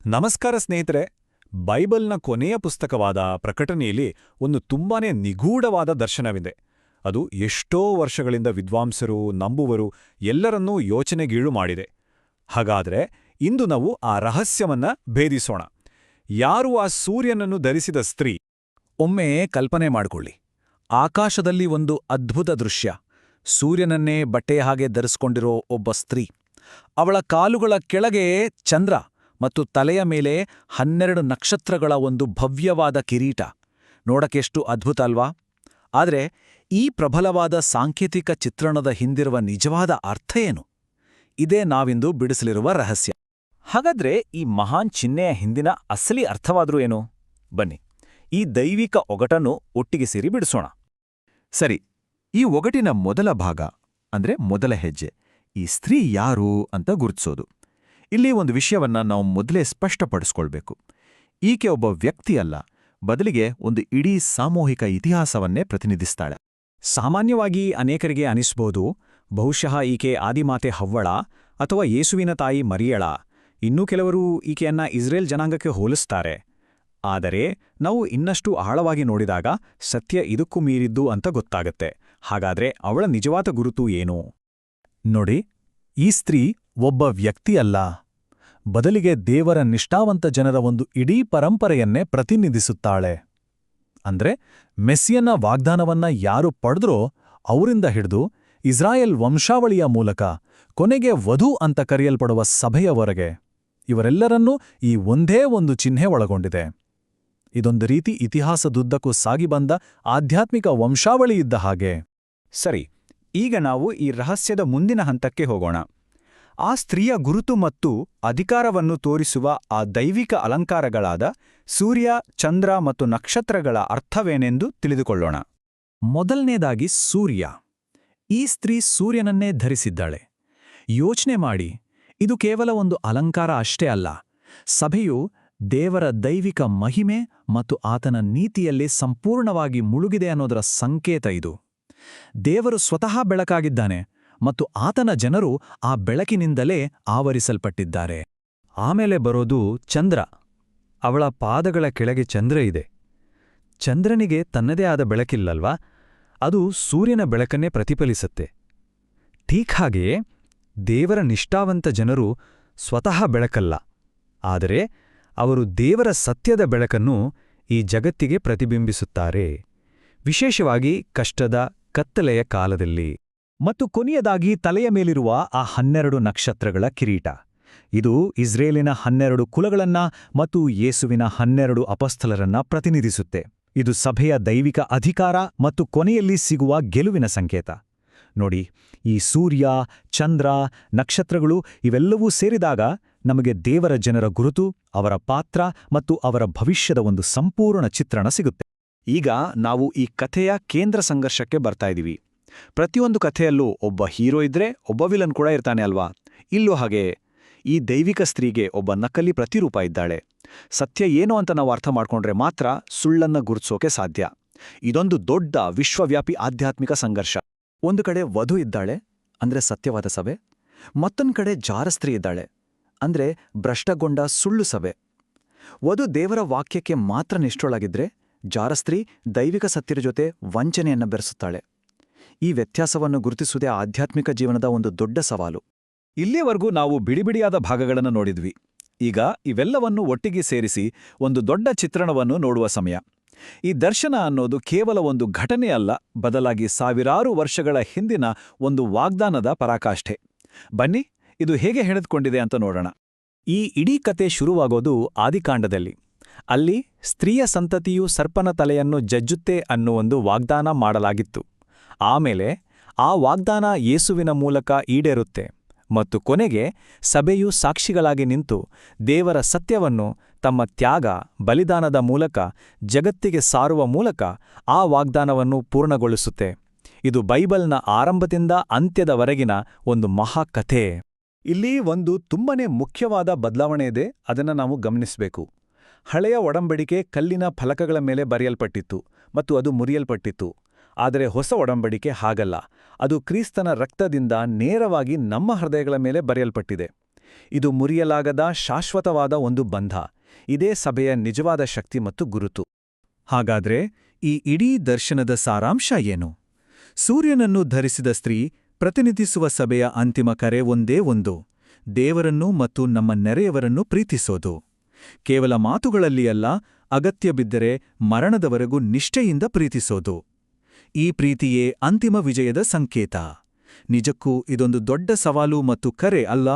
ನಮಸ್ಕಾರ ಸ್ನೇಹಿತರೆ. ಬೈಬಲ್ನ ಕೊನೆಯ ಪುಸ್ತಕವಾದ ಪ್ರಕಟಣೆಯಲ್ಲಿ ಒಂದು ತುಂಬಾನೇ ನಿಗೂಢವಾದ ದರ್ಶನವಿದೆ. ಅದು ಎಷ್ಟೋ ವರ್ಷಗಳಿಂದ ವಿದ್ವಾಂಸರು, ನಂಬುವರು ಎಲ್ಲರನ್ನೂ ಯೋಚನೆಗೀಡು ಮಾಡಿದೆ. ಹಾಗಾದ್ರೆ ಇಂದು ನಾವು ಆ ರಹಸ್ಯವನ್ನ ಭೇದಿಸೋಣ. ಯಾರು ಆ ಸೂರ್ಯನನ್ನು ಧರಿಸಿದ ಸ್ತ್ರೀ? ಒಮ್ಮೆ ಕಲ್ಪನೆ ಮಾಡಿಕೊಳ್ಳಿ. ಆಕಾಶದಲ್ಲಿ ಒಂದು ಅದ್ಭುತ ದೃಶ್ಯ. ಸೂರ್ಯನನ್ನೇ ಬಟ್ಟೆಯ ಹಾಗೆ ಧರಿಸಿಕೊಂಡಿರೋ ಒಬ್ಬ ಸ್ತ್ರೀ. ಅವಳ ಕಾಲುಗಳ ಕೆಳಗೆ ಚಂದ್ರ ಮತ್ತು ತಲೆಯ ಮೇಲೆ 12 ನಕ್ಷತ್ರಗಳ ಒಂದು ಭವ್ಯವಾದ ಕಿರೀಟ. ನೋಡಕ್ಕೆಷ್ಟು ಅದ್ಭುತ ಅಲ್ವಾ? ಆದರೆ ಈ ಪ್ರಬಲವಾದ ಸಾಂಕೇತಿಕ ಚಿತ್ರಣದ ಹಿಂದಿರುವ ನಿಜವಾದ ಅರ್ಥ ಏನು? ಇದೇ ನಾವಿಂದು ಬಿಡಿಸಲಿರುವ ರಹಸ್ಯ. ಹಾಗಾದ್ರೆ ಈ ಮಹಾನ್ ಚಿಹ್ನೆಯ ಹಿಂದಿನ ಅಸಲಿ ಅರ್ಥವಾದ್ರೂ ಏನು? ಬನ್ನಿ, ಈ ದೈವಿಕ ಒಗಟನ್ನು ಒಟ್ಟಿಗೆ ಸೇರಿ ಬಿಡಿಸೋಣ. ಸರಿ, ಈ ಒಗಟಿನ ಮೊದಲ ಭಾಗ ಅಂದ್ರೆ ಮೊದಲ ಹೆಜ್ಜೆ, ಈ ಸ್ತ್ರೀ ಯಾರು ಅಂತ ಗುರುತಿಸೋದು. ಇಲ್ಲಿ ಒಂದು ವಿಷಯವನ್ನ ನಾವು ಮೊದಲೇ ಸ್ಪಷ್ಟಪಡಿಸ್ಕೊಳ್ಬೇಕು. ಈಕೆ ಒಬ್ಬ ವ್ಯಕ್ತಿಯಲ್ಲ, ಬದಲಿಗೆ ಒಂದು ಇಡೀ ಸಾಮೂಹಿಕ ಇತಿಹಾಸವನ್ನೇ ಪ್ರತಿನಿಧಿಸ್ತಾಳೆ. ಸಾಮಾನ್ಯವಾಗಿ ಅನೇಕರಿಗೆ ಅನಿಸ್ಬೋದು, ಬಹುಶಃ ಈಕೆ ಆದಿಮಾತೆ ಹವ್ವಳ ಅಥವಾ ಯೇಸುವಿನ ತಾಯಿ ಮರಿಯಳ. ಇನ್ನೂ ಕೆಲವರು ಈಕೆಯನ್ನ ಇಸ್ರೇಲ್ ಜನಾಂಗಕ್ಕೆ ಹೋಲಿಸ್ತಾರೆ. ಆದರೆ ನಾವು ಇನ್ನಷ್ಟು ಆಳವಾಗಿ ನೋಡಿದಾಗ ಸತ್ಯ ಇದಕ್ಕೂ ಮೀರಿದ್ದು ಅಂತ ಗೊತ್ತಾಗತ್ತೆ. ಹಾಗಾದ್ರೆ ಅವಳ ನಿಜವಾದ ಗುರುತು ಏನು? ನೋಡಿ, ಈ ಸ್ತ್ರೀ ಒಬ್ಬ ವ್ಯಕ್ತಿಯಲ್ಲ, ಬದಲಿಗೆ ದೇವರ ನಿಷ್ಠಾವಂತ ಜನರ ಒಂದು ಇಡೀ ಪರಂಪರೆಯನ್ನೇ ಪ್ರತಿನಿಧಿಸುತ್ತಾಳೆ. ಅಂದ್ರೆ ಮೆಸ್ಸಿಯನ ವಾಗ್ದಾನವನ್ನ ಯಾರು ಪಡೆದ್ರೋ ಅವರಿಂದ ಹಿಡಿದು ಇಸ್ರಾಯೇಲ್ ವಂಶಾವಳಿಯ ಮೂಲಕ ಕೊನೆಗೆ ವಧು ಅಂತ ಕರೆಯಲ್ಪಡುವ ಸಭೆಯವರೆಗೆ ಇವರೆಲ್ಲರನ್ನೂ ಈ ಒಂದೇ ಒಂದು ಚಿಹ್ನೆ ಒಳಗೊಂಡಿದೆ. ಇದೊಂದು ರೀತಿ ಇತಿಹಾಸದುದ್ದಕ್ಕೂ ಸಾಗಿಬಂದ ಆಧ್ಯಾತ್ಮಿಕ ವಂಶಾವಳಿ ಇದ್ದ ಹಾಗೆ. ಸರಿ, ಈಗ ನಾವು ಈ ರಹಸ್ಯದ ಮುಂದಿನ ಹಂತಕ್ಕೆ ಹೋಗೋಣ. ಆ ಸ್ತ್ರೀಯ ಗುರುತು ಮತ್ತು ಅಧಿಕಾರವನ್ನು ತೋರಿಸುವ ಆ ದೈವಿಕ ಅಲಂಕಾರಗಳಾದ ಸೂರ್ಯ, ಚಂದ್ರ ಮತ್ತು ನಕ್ಷತ್ರಗಳ ಅರ್ಥವೇನೆಂದು ತಿಳಿದುಕೊಳ್ಳೋಣ. ಮೊದಲನೇದಾಗಿ ಸೂರ್ಯ. ಈ ಸ್ತ್ರೀ ಸೂರ್ಯನನ್ನೇ ಧರಿಸಿದ್ದಾಳೆ. ಯೋಚನೆ ಮಾಡಿ, ಇದು ಕೇವಲ ಒಂದು ಅಲಂಕಾರ ಅಷ್ಟೇ ಅಲ್ಲ. ಸಭೆಯು ದೇವರ ದೈವಿಕ ಮಹಿಮೆ ಮತ್ತು ಆತನ ನೀತಿಯಲ್ಲಿ ಸಂಪೂರ್ಣವಾಗಿ ಮುಳುಗಿದೆ ಅನ್ನೋದರ ಸಂಕೇತ ಇದು. ದೇವರು ಸ್ವತಃ ಬೆಳಕಾಗಿದ್ದಾನೆ ಮತ್ತು ಆತನ ಜನರು ಆ ಬೆಳಕಿನಿಂದಲೇ ಆವರಿಸಲ್ಪಟ್ಟಿದ್ದಾರೆ. ಆಮೇಲೆ ಬರೋದು ಚಂದ್ರ. ಅವಳ ಪಾದಗಳ ಕೆಳಗೆ ಚಂದ್ರ ಇದೆ. ಚಂದ್ರನಿಗೆ ತನ್ನದೇ ಆದ ಬೆಳಕಿಲ್ಲಲ್ವಾ? ಅದು ಸೂರ್ಯನ ಬೆಳಕನ್ನೇ ಪ್ರತಿಫಲಿಸುತ್ತೆ. ಠೀಕ್ ಹಾಗೆಯೇ ದೇವರ ನಿಷ್ಠಾವಂತ ಜನರು ಸ್ವತಃ ಬೆಳಕಲ್ಲ, ಆದರೆ ಅವರು ದೇವರ ಸತ್ಯದ ಬೆಳಕನ್ನು ಈ ಜಗತ್ತಿಗೆ ಪ್ರತಿಬಿಂಬಿಸುತ್ತಾರೆ, ವಿಶೇಷವಾಗಿ ಕಷ್ಟದ ಕತ್ತಲೆಯ ಕಾಲದಲ್ಲಿ. ಮತ್ತು ಕೊನೆಯದಾಗಿ ತಲೆಯ ಮೇಲಿರುವ ಆ 12 ನಕ್ಷತ್ರಗಳ ಕಿರೀಟ. ಇದು ಇಸ್ರೇಲಿನ 12 ಕುಲಗಳನ್ನ ಮತ್ತು ಯೇಸುವಿನ 12 ಅಪೊಸ್ತಲರನ್ನ ಪ್ರತಿನಿಧಿಸುತ್ತೆ. ಇದು ಸಭೆಯ ದೈವಿಕ ಅಧಿಕಾರ ಮತ್ತು ಕೊನೆಯಲ್ಲಿ ಸಿಗುವ ಗೆಲುವಿನ ಸಂಕೇತ. ನೋಡಿ, ಈ ಸೂರ್ಯ, ಚಂದ್ರ, ನಕ್ಷತ್ರಗಳು ಇವೆಲ್ಲವೂ ಸೇರಿದಾಗ ನಮಗೆ ದೇವರ ಜನರ ಗುರುತು, ಅವರ ಪಾತ್ರ ಮತ್ತು ಅವರ ಭವಿಷ್ಯದ ಒಂದು ಸಂಪೂರ್ಣ ಚಿತ್ರಣ ಸಿಗುತ್ತೆ. ಈಗ ನಾವು ಈ ಕಥೆಯ ಕೇಂದ್ರ ಸಂಘರ್ಷಕ್ಕೆ ಬರ್ತಾ ಇದೀವಿ. ಪ್ರತಿಯೊಂದು ಕಥೆಯಲ್ಲೂ ಒಬ್ಬ ಹೀರೋ ಇದ್ರೆ ಒಬ್ಬ ವಿಲನ್ ಕೂಡ ಇರ್ತಾನೆ ಅಲ್ವಾ? ಇಲ್ಲೂ ಹಾಗೆ ಈ ದೈವಿಕ ಸ್ತ್ರೀಗೆ ಒಬ್ಬ ನಕಲಿ ಪ್ರತಿರೂಪ ಇದ್ದಾಳೆ. ಸತ್ಯ ಏನು ಅಂತ ನಾವು ಅರ್ಥ ಮಾಡ್ಕೊಂಡ್ರೆ ಮಾತ್ರ ಸುಳ್ಳನ್ನ ಗುರುತಿಸೋಕೆ ಸಾಧ್ಯ. ಇದೊಂದು ದೊಡ್ಡ ವಿಶ್ವವ್ಯಾಪಿ ಆಧ್ಯಾತ್ಮಿಕ ಸಂಘರ್ಷ. ಒಂದು ಕಡೆ ವಧು ಇದ್ದಾಳೆ, ಅಂದ್ರೆ ಸತ್ಯವಾದ ಸಭೆ. ಮತ್ತೊಂದು ಕಡೆ ಜಾರಸ್ತ್ರೀ ಇದ್ದಾಳೆ, ಅಂದ್ರೆ ಭ್ರಷ್ಟಗೊಂಡ ಸುಳ್ಳು ಸಭೆ. ವಧು ದೇವರ ವಾಕ್ಯಕ್ಕೆ ಮಾತ್ರ ನಿಷ್ಠಳಾಗಿದ್ರೆ, ಜಾರಸ್ತ್ರೀ ದೈವಿಕ ಸತ್ಯರ ಜೊತೆ ವಂಚನೆಯನ್ನ ಬೆರೆಸುತ್ತಾಳೆ. ಈ ವ್ಯತ್ಯಾಸವನ್ನು ಗುರುತಿಸುವುದೇ ಆಧ್ಯಾತ್ಮಿಕ ಜೀವನದ ಒಂದು ದೊಡ್ಡ ಸವಾಲು. ಇಲ್ಲಿಯವರೆಗೂ ನಾವು ಬಿಡಿಬಿಡಿಯಾದ ಭಾಗಗಳನ್ನು ನೋಡಿದ್ವಿ. ಈಗ ಇವೆಲ್ಲವನ್ನು ಒಟ್ಟಿಗೆ ಸೇರಿಸಿ ಒಂದು ದೊಡ್ಡ ಚಿತ್ರಣವನ್ನು ನೋಡುವ ಸಮಯ. ಈ ದರ್ಶನ ಅನ್ನೋದು ಕೇವಲ ಒಂದು ಘಟನೆ ಅಲ್ಲ, ಬದಲಾಗಿ ಸಾವಿರಾರು ವರ್ಷಗಳ ಹಿಂದಿನ ಒಂದು ವಾಗ್ದಾನದ ಪರಾಕಾಷ್ಠೆ. ಬನ್ನಿ, ಇದು ಹೇಗೆ ಹೆಣೆದುಕೊಂಡಿದೆ ಅಂತ ನೋಡೋಣ. ಈ ಇಡೀ ಕತೆ ಶುರುವಾಗೋದು ಆದಿಕಾಂಡದಲ್ಲಿ. ಅಲ್ಲಿ ಸ್ತ್ರೀಯ ಸಂತತಿಯು ಸರ್ಪನ ತಲೆಯನ್ನು ಜಜ್ಜುತ್ತೆ ಅನ್ನುವೊಂದು ವಾಗ್ದಾನ ಮಾಡಲಾಗಿತ್ತು. ಆಮೇಲೆ ಆ ವಾಗ್ದಾನ ಯೇಸುವಿನ ಮೂಲಕ ಈಡೇರುತ್ತೆ ಮತ್ತು ಕೊನೆಗೆ ಸಭೆಯು ಸಾಕ್ಷಿಗಳಾಗಿ ನಿಂತು ದೇವರ ಸತ್ಯವನ್ನು ತಮ್ಮ ತ್ಯಾಗ, ಬಲಿದಾನದ ಮೂಲಕ ಜಗತ್ತಿಗೆ ಸಾರುವ ಮೂಲಕ ಆ ವಾಗ್ದಾನವನ್ನು ಪೂರ್ಣಗೊಳಿಸುತ್ತೆ. ಇದು ಬೈಬಲ್ನ ಆರಂಭದಿಂದ ಅಂತ್ಯದವರೆಗಿನ ಒಂದು ಮಹಾಕಥೆ. ಇಲ್ಲಿ ಒಂದು ತುಂಬನೇ ಮುಖ್ಯವಾದ ಬದಲಾವಣೆ ಇದೆ, ಅದನ್ನು ನಾವು ಗಮನಿಸಬೇಕು. ಹಳೆಯ ಒಡಂಬಡಿಕೆ ಕಲ್ಲಿನ ಫಲಕಗಳ ಮೇಲೆ ಬರೆಯಲ್ಪಟ್ಟಿತ್ತು ಮತ್ತು ಅದು ಮುರಿಯಲ್ಪಟ್ಟಿತ್ತು. ಆದರೆ ಹೊಸ ಒಡಂಬಡಿಕೆ ಹಾಗಲ್ಲ, ಅದು ಕ್ರಿಸ್ತನ ರಕ್ತದಿಂದ ನೇರವಾಗಿ ನಮ್ಮ ಹೃದಯಗಳ ಮೇಲೆ ಬರೆಯಲ್ಪಟ್ಟಿದೆ. ಇದು ಮುರಿಯಲಾಗದ ಶಾಶ್ವತವಾದ ಒಂದು ಬಂಧ. ಇದೇ ಸಭೆಯ ನಿಜವಾದ ಶಕ್ತಿ ಮತ್ತು ಗುರುತು. ಹಾಗಾದ್ರೆ ಈ ಇಡೀ ದರ್ಶನದ ಸಾರಾಂಶ ಏನು? ಸೂರ್ಯನನ್ನು ಧರಿಸಿದ ಸ್ತ್ರೀ ಪ್ರತಿನಿಧಿಸುವ ಸಭೆಯ ಅಂತಿಮ ಕರೆ ಒಂದೇ ಒಂದು: ದೇವರನ್ನು ಮತ್ತು ನಮ್ಮ ನೆರೆಯವರನ್ನು ಪ್ರೀತಿಸೋದು. ಕೇವಲ ಮಾತುಗಳಲ್ಲಿ ಅಲ್ಲ, ಅಗತ್ಯ ಬಿದ್ದರೆ ಮರಣದವರೆಗೂ ನಿಷ್ಠೆಯಿಂದ ಪ್ರೀತಿಸೋದು. ಈ ಪ್ರೀತಿಯೇ ಅಂತಿಮ ವಿಜಯದ ಸಂಕೇತ. ನಿಜಕ್ಕೂ ಇದೊಂದು ದೊಡ್ಡ ಸವಾಲು ಮತ್ತು ಕರೆ ಅಲ್ಲ?